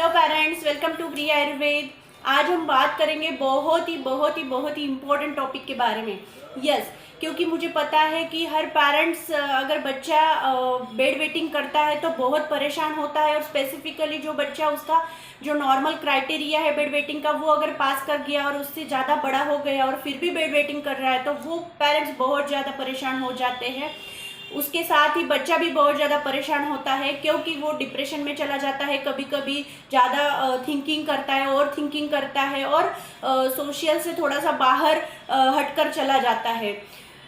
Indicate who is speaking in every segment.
Speaker 1: Hello parents, welcome to प्रिया आयुर्वेद। आज हम बात करेंगे बहुत ही इम्पोर्टेंट टॉपिक के बारे में। क्योंकि मुझे पता है कि हर पेरेंट्स अगर बच्चा बेड वेटिंग करता है तो बहुत परेशान होता है, और स्पेसिफिकली जो बच्चा उसका जो नॉर्मल क्राइटेरिया है बेड वेटिंग का वो अगर पास कर गया और उससे ज़्यादा बड़ा हो गया और फिर भी बेड वेटिंग कर रहा है तो वो पेरेंट्स बहुत ज़्यादा परेशान हो जाते हैं। उसके साथ ही बच्चा भी बहुत ज़्यादा परेशान होता है, क्योंकि वो डिप्रेशन में चला जाता है, कभी कभी ज़्यादा थिंकिंग करता है और थिंकिंग करता है और सोशल से थोड़ा सा बाहर हटकर चला जाता है।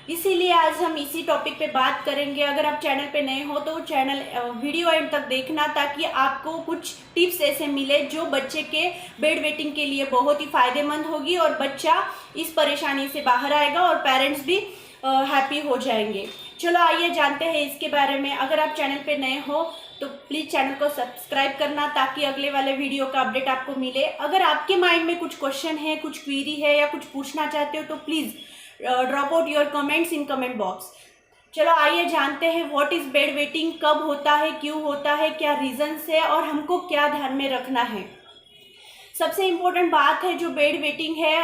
Speaker 1: इसीलिए आज हम इसी टॉपिक पे बात करेंगे। अगर आप चैनल पे नए हो तो चैनल वीडियो एंड तक देखना, ताकि आपको कुछ टिप्स ऐसे मिले जो बच्चे के बेड वेटिंग के लिए बहुत ही फायदेमंद होगी और बच्चा इस परेशानी से बाहर आएगा और पेरेंट्स भी हैप्पी हो जाएंगे। चलो आइए जानते हैं इसके बारे में। अगर आप चैनल पे नए हो तो प्लीज़ चैनल को सब्सक्राइब करना, ताकि अगले वाले वीडियो का अपडेट आपको मिले। अगर आपके माइंड में कुछ क्वेश्चन है, कुछ क्वेरी है या कुछ पूछना चाहते हो तो please drop out your comments in comment box. चलो आइए जानते हैं व्हाट इज़ बेड वेटिंग, कब होता है, क्यों होता है, क्या रीजंस है और हमको क्या ध्यान में रखना है। सबसे इम्पोर्टेंट बात है जो बेड वेटिंग है,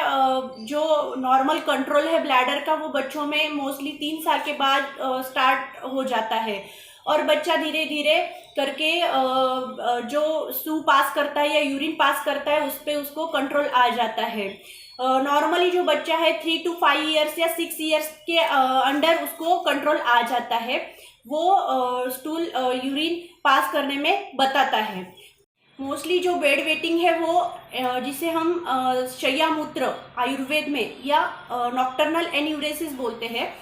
Speaker 1: जो नॉर्मल कंट्रोल है ब्लैडर का, वो बच्चों में मोस्टली 3 साल के बाद स्टार्ट हो जाता है और बच्चा धीरे धीरे करके जो सू पास करता है या यूरिन पास करता है उस पर उसको कंट्रोल आ जाता है। नॉर्मली जो बच्चा है 3 to 5 ईयर्स या 6 ईयर्स के अंडर उसको कंट्रोल आ जाता है, वो स्टूल यूरिन पास करने में बताता है। मोस्टली जो बेड वेटिंग है वो जिसे हम शैया मूत्र आयुर्वेद में या नॉक्टर्नल एन्यूरेसिस बोलते हैं।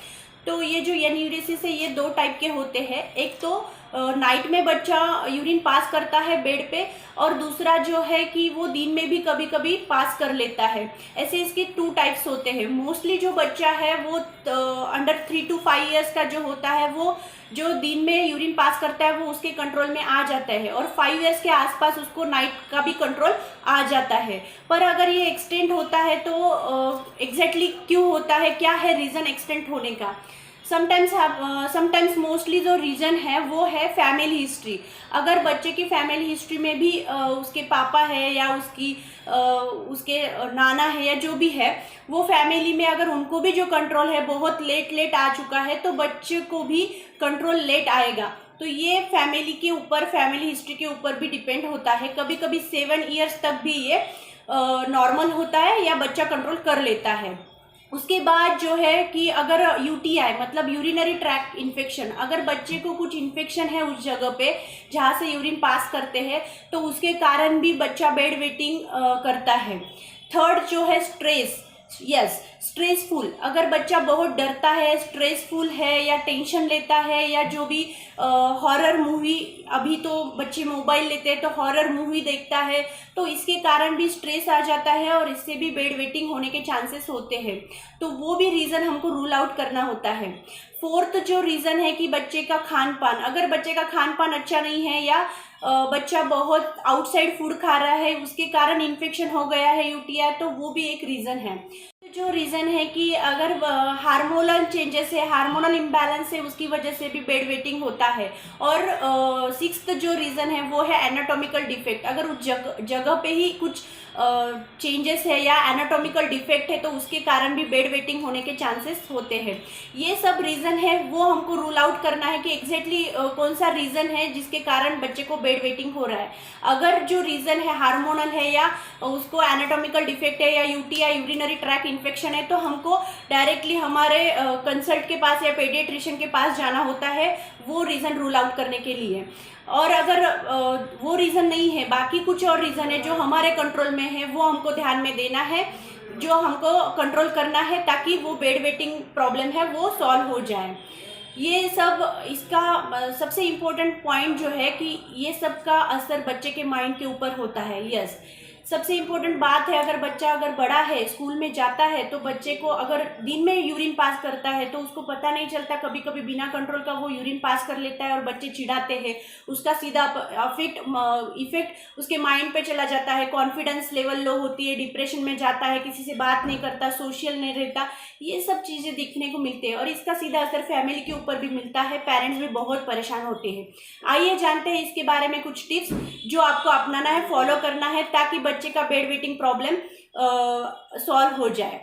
Speaker 1: तो ये जो एन्यूरेसिस है ये 2 टाइप के होते हैं। एक तो नाइट में बच्चा यूरिन पास करता है बेड पे, और दूसरा जो है कि वो दिन में भी कभी कभी पास कर लेता है। ऐसे इसके 2 टाइप्स होते हैं। मोस्टली जो बच्चा है वो अंडर 3 to 5 ईयर्स का जो होता है वो जो दिन में यूरिन पास करता है वो उसके कंट्रोल में आ जाता है, और 5 ईयर्स के आसपास उसको नाइट का भी कंट्रोल आ जाता है। पर अगर ये एक्सटेंड होता है तो एग्जैक्टली क्यों होता है, क्या है रीज़न एक्सटेंड होने का। समटाइम्स मोस्टली जो रीज़न है वो है फैमिली हिस्ट्री। अगर बच्चे की फैमिली हिस्ट्री में भी उसके पापा है या उसके नाना है या जो भी है, वो फैमिली में अगर उनको भी जो कंट्रोल है बहुत लेट आ चुका है तो बच्चे को भी कंट्रोल लेट आएगा। तो ये फैमिली के ऊपर, फैमिली हिस्ट्री के ऊपर भी डिपेंड होता है। कभी कभी 7 ईयर्स तक भी ये नॉर्मल होता है या बच्चा कंट्रोल कर लेता है। उसके बाद जो है कि अगर यूटीआई मतलब यूरिनरी ट्रैक्ट इन्फेक्शन, अगर बच्चे को कुछ इन्फेक्शन है उस जगह पे जहाँ से यूरिन पास करते हैं तो उसके कारण भी बच्चा बेड वेटिंग करता है। थर्ड जो है स्ट्रेस, स्ट्रेसफुल, अगर बच्चा बहुत डरता है, स्ट्रेसफुल है या टेंशन लेता है या जो भी हॉरर मूवी, अभी तो बच्चे मोबाइल लेते हैं तो हॉरर मूवी देखता है, तो इसके कारण भी स्ट्रेस आ जाता है और इससे भी बेड वेटिंग होने के चांसेस होते हैं। तो वो भी रीज़न हमको रूल आउट करना होता है। फोर्थ जो रीज़न है कि बच्चे का खान पान, अगर बच्चे का खान पान अच्छा नहीं है या बच्चा बहुत आउटसाइड फूड खा रहा है उसके कारण इन्फेक्शन हो गया है यूटीआई, तो वो भी एक रीज़न है। जो रीज़न है कि अगर हार्मोनल चेंजेस है, हार्मोनल इम्बैलेंस है, उसकी वजह से भी बेड वेटिंग होता है। और सिक्स्थ जो रीज़न है वो है एनाटॉमिकल डिफेक्ट। अगर उस जगह पे ही कुछ चेंजेस है या एनाटॉमिकल डिफेक्ट है तो उसके कारण भी बेड वेटिंग होने के चांसेस होते हैं। ये सब रीज़न है वो हमको रूल आउट करना है कि एग्जैक्टली कौन सा रीज़न है जिसके कारण बच्चे को बेड वेटिंग हो रहा है। अगर जो रीज़न है हार्मोनल है या उसको एनाटॉमिकल डिफेक्ट है या यूटीआई यूरिनरी ट्रैक्ट इन्फेक्शन है तो हमको डायरेक्टली हमारे कंसल्ट के पास या पेडियाट्रिशियन के पास जाना होता है वो रीज़न रूल आउट करने के लिए। और अगर वो रीज़न नहीं है, बाकी कुछ और रीज़न है जो हमारे कंट्रोल में है, वो हमको ध्यान में देना है, जो हमको कंट्रोल करना है ताकि वो बेड वेटिंग प्रॉब्लम है वो सॉल्व हो जाए। ये सब इसका सबसे इम्पोर्टेंट पॉइंट जो है कि ये सब का असर बच्चे के माइंड के ऊपर होता है। सबसे इम्पोर्टेंट बात है, अगर बच्चा अगर बड़ा है, स्कूल में जाता है, तो बच्चे को अगर दिन में यूरिन पास करता है तो उसको पता नहीं चलता, कभी कभी बिना कंट्रोल का वो यूरिन पास कर लेता है और बच्चे चिढ़ाते हैं, उसका सीधा इफेक्ट उसके माइंड पे चला जाता है, कॉन्फिडेंस लेवल लो होती है, डिप्रेशन में जाता है, किसी से बात नहीं करता, सोशल नहीं रहता, ये सब चीज़ें दिखने को मिलती है और इसका सीधा असर फैमिली के ऊपर भी मिलता है, पेरेंट्स भी बहुत परेशान होते हैं। आइए जानते हैं इसके बारे में कुछ टिप्स जो आपको अपनाना है, फॉलो करना है, ताकि बच्चे का बेड वेटिंग प्रॉब्लम सॉल्व हो जाए।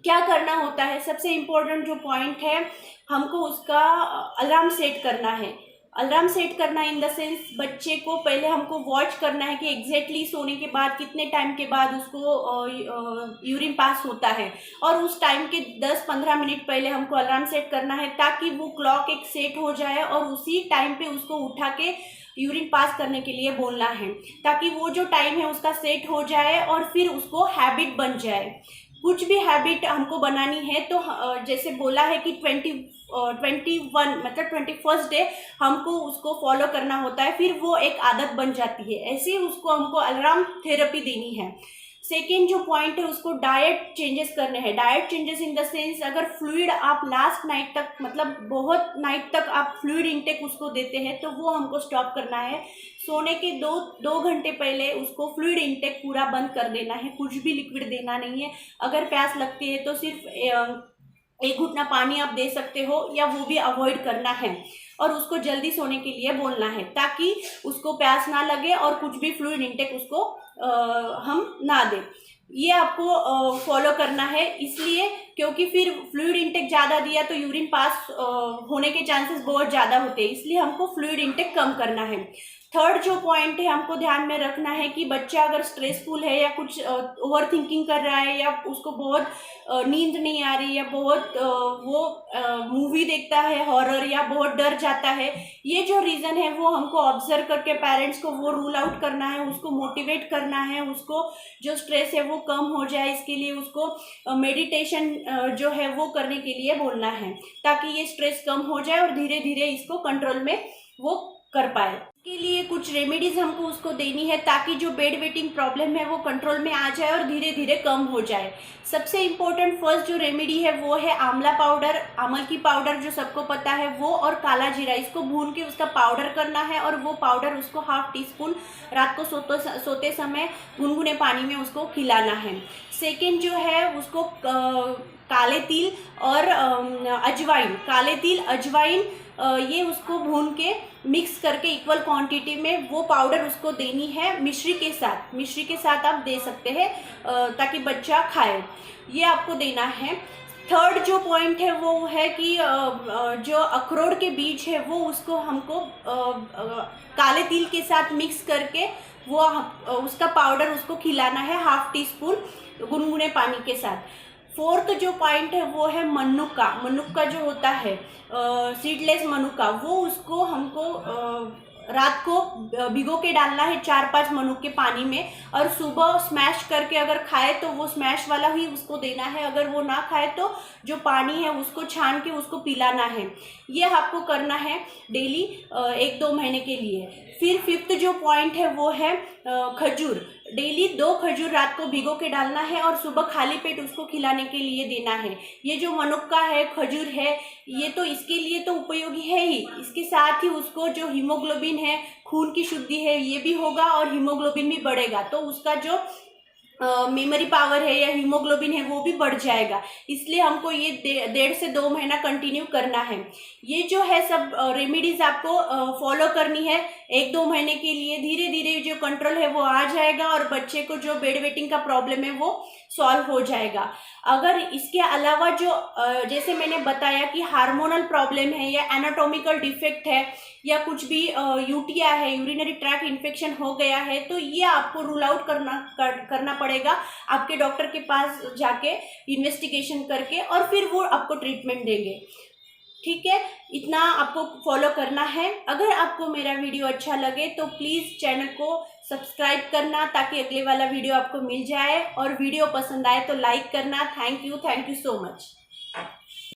Speaker 1: क्या करना होता है, सबसे इम्पोर्टेंट जो पॉइंट है, हमको उसका अलार्म सेट करना है। अलार्म सेट करना इन द सेंस, बच्चे को पहले हमको वॉच करना है कि एग्जैक्टली सोने के बाद कितने टाइम के बाद उसको यूरिन पास होता है, और उस टाइम के 10-15 मिनट पहले हमको अलार्म सेट करना है, ताकि वो क्लॉक एक सेट हो जाए और उसी टाइम पे उसको उठा के यूरिन पास करने के लिए बोलना है, ताकि वो जो टाइम है उसका सेट हो जाए और फिर उसको हैबिट बन जाए। कुछ भी हैबिट हमको बनानी है तो जैसे बोला है कि 21 मतलब 21st डे हमको उसको फॉलो करना होता है, फिर वो एक आदत बन जाती है। ऐसे ही उसको हमको अलार्म थेरेपी देनी है। सेकेंड जो पॉइंट है, उसको डाइट चेंजेस करने हैं। Diet changes in the sense, अगर फ्लूइड आप लास्ट नाइट तक, मतलब बहुत नाइट तक आप फ्लूइड इंटेक उसको देते हैं, तो वो हमको स्टॉप करना है। सोने के दो घंटे पहले उसको फ्लूइड इंटेक पूरा बंद कर देना है, कुछ भी लिक्विड देना नहीं है। अगर प्यास लगती है तो सिर्फ एक घुटना पानी आप दे सकते हो, या वो भी अवॉइड करना है, और उसको जल्दी सोने के लिए बोलना है, ताकि उसको प्यास ना लगे और कुछ भी फ्लूइड इंटेक उसको हम ना दें। ये आपको फॉलो करना है, इसलिए क्योंकि फिर फ्लूइड इंटेक ज़्यादा दिया तो यूरिन पास होने के चांसेस बहुत ज़्यादा होते हैं, इसलिए हमको फ्लूइड इंटेक कम करना है। थर्ड जो पॉइंट है, हमको ध्यान में रखना है कि बच्चा अगर स्ट्रेसफुल है, या कुछ ओवर थिंकिंग कर रहा है, या उसको बहुत नींद नहीं आ रही, या बहुत वो मूवी देखता है हॉरर, या बहुत डर जाता है, ये जो रीज़न है वो हमको ऑब्जर्व करके पेरेंट्स को वो रूल आउट करना है, उसको मोटिवेट करना है, उसको जो स्ट्रेस है वो कम हो जाए, इसके लिए उसको मेडिटेशन जो है वो करने के लिए बोलना है, ताकि ये स्ट्रेस कम हो जाए और धीरे धीरे इसको कंट्रोल में वो कर पाए। इसके लिए कुछ रेमेडीज हमको उसको देनी है, ताकि जो बेड वेटिंग प्रॉब्लम है वो कंट्रोल में आ जाए और धीरे धीरे कम हो जाए। सबसे इम्पोर्टेंट फर्स्ट जो रेमेडी है वो है आंवला पाउडर, अमल की पाउडर जो सबको पता है वो, और काला जीरा, इसको भून के उसका पाउडर करना है, और वो पाउडर उसको 1/2 टीस्पून रात को सोते समय गुनगुने पानी में उसको खिलाना है। सेकेंड जो है, उसको काले तिल और अजवाइन, काले तिल अजवाइन ये उसको भून के मिक्स करके इक्वल क्वांटिटी में वो पाउडर उसको देनी है, मिश्री के साथ आप दे सकते हैं, ताकि बच्चा खाए, ये आपको देना है। थर्ड जो पॉइंट है वो है कि जो अखरोट के बीज है वो उसको हमको काले तिल के साथ मिक्स करके वो उसका पाउडर उसको खिलाना है 1/2 टीस्पून गुनगुने पानी के साथ। फोर्थ जो पॉइंट है वो है मनुक्का जो होता है सीडलेस मनुक्का, वो उसको हमको रात को भिगो के डालना है 4-5 मनुक्के पानी में, और सुबह स्मैश करके अगर खाए तो वो स्मैश वाला ही उसको देना है, अगर वो ना खाए तो जो पानी है उसको छान के उसको पिलाना है। ये आपको करना है डेली 1-2 महीने के लिए। फिर फिफ्थ जो पॉइंट है वो है खजूर, डेली 2 खजूर रात को भिगो के डालना है और सुबह खाली पेट उसको खिलाने के लिए देना है। ये जो मनुक्का है, खजूर है, ये तो इसके लिए तो उपयोगी है ही, इसके साथ ही उसको जो हीमोग्लोबिन है, खून की शुद्धि है, ये भी होगा और हीमोग्लोबिन भी बढ़ेगा, तो उसका जो मेमोरी पावर है या हीमोग्लोबिन है वो भी बढ़ जाएगा। इसलिए हमको ये 1.5 से 2 महीना कंटिन्यू करना है। ये जो है सब रेमेडीज आपको फॉलो करनी है 1-2 महीने के लिए। धीरे धीरे जो कंट्रोल है वो आ जाएगा और बच्चे को जो बेड वेटिंग का प्रॉब्लम है वो सॉल्व हो जाएगा। अगर इसके अलावा जो जैसे मैंने बताया कि हार्मोनल प्रॉब्लम है या एनाटॉमिकल डिफेक्ट है या कुछ भी यूटीआई है, यूरिनरी ट्रैक्ट इन्फेक्शन हो गया है, तो ये आपको रूल आउट करना पड़ेगा आपके डॉक्टर के पास जाके इन्वेस्टिगेशन करके, और फिर वो आपको ट्रीटमेंट देंगे। ठीक है, इतना आपको फॉलो करना है। अगर आपको मेरा वीडियो अच्छा लगे तो प्लीज़ चैनल को सब्सक्राइब करना ताकि अगले वाला वीडियो आपको मिल जाए, और वीडियो पसंद आए तो लाइक करना। Thank you so much.